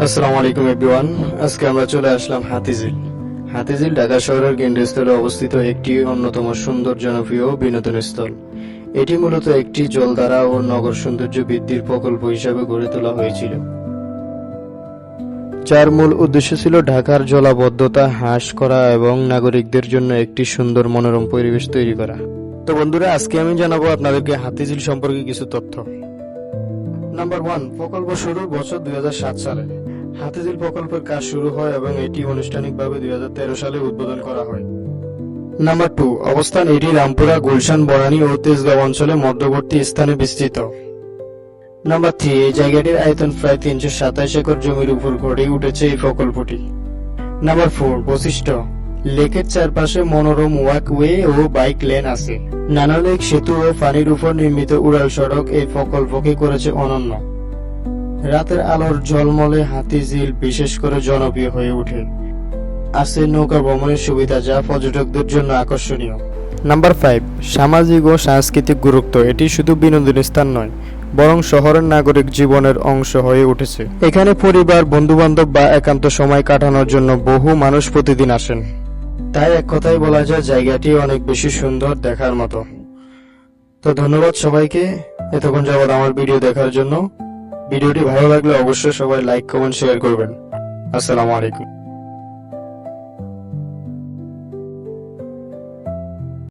আসসালামু আলাইকুম এভরিওয়ান। আজকে আমরা চলে আসলাম হাতিঝিল। হাতিঝিল ঢাকা শহরের কেন্দ্রস্থলে অবস্থিত একটি অন্যতম সুন্দর জনপ্রিয় বিনোদন স্থল। এটি মূলত একটি জলধারা ও নগর সৌন্দর্য বৃদ্ধির প্রকল্প হিসাবে গড়ে তোলা হয়েছিল, যার মূল উদ্দেশ্য ছিল ঢাকার জলাবদ্ধতা হ্রাস করা এবং নাগরিকদের জন্য একটি সুন্দর মনোরম পরিবেশ তৈরি করা। তো বন্ধুরা, আজকে আমি জানাবো আপনাদেরকে হাতিঝিল সম্পর্কে কিছু তথ্য। নাম্বার 1, প্রকল্প শুরু বছর 2007 সালে। হাতিঝিল প্রকল্পের কাজ শুরু হয় এবং এটি আনুষ্ঠানিকভাবে 2013 সালে উদ্বোধন করা হয়। নাম্বার 2, অবস্থান। এটি রামপুরা, গুলশান, বনানী ও তেজগাঁও অঞ্চলে মধ্যবর্তী স্থানে বিস্তৃত। নাম্বার 3, এই জায়গাটির আয়তন প্রায় 327 একর জমির উপর গড়ে উঠেছে এই প্রকল্পটি। নাম্বার 4, বৈশিষ্ট্য। লেকের চারপাশে মনোরম ওয়াকওয়ে ও বাইক লেন আছে। নানা লেক, সেতু ও পানির উপর নির্মিত উড়াল সড়ক এই প্রকল্পকে করেছে অনন্য। রাতের আলোর ঝলমলে হাতিঝিল বিশেষ করে জনপ্রিয় হয়ে ওঠে। আছে নৌকা ভ্রমণের সুবিধা, যা পর্যটকদের জন্য আকর্ষণীয়। নাম্বার 5, সামাজিক ও সাংস্কৃতিক গুরুত্ব। এটি শুধু বিনোদনের স্থান নয়, বরং শহরের নাগরিক জীবনের অংশ হয়ে উঠেছে। এখানে পরিবার, বন্ধু-বান্ধব বা একান্ত সময় কাটানোর জন্য বহু মানুষ প্রতিদিন আসেন। তাই এক কথায় বলা যায়, জায়গাটি অনেক বেশি সুন্দর, দেখার মতো। তো ধন্যবাদ সবাইকে এতক্ষণ যাবত আমার ভিডিও দেখার জন্য। ভিডিওটি ভালো লাগলে অবশ্যই সবাই লাইক, কমেন্ট, শেয়ার করবেন। আসসালামু আলাইকুম।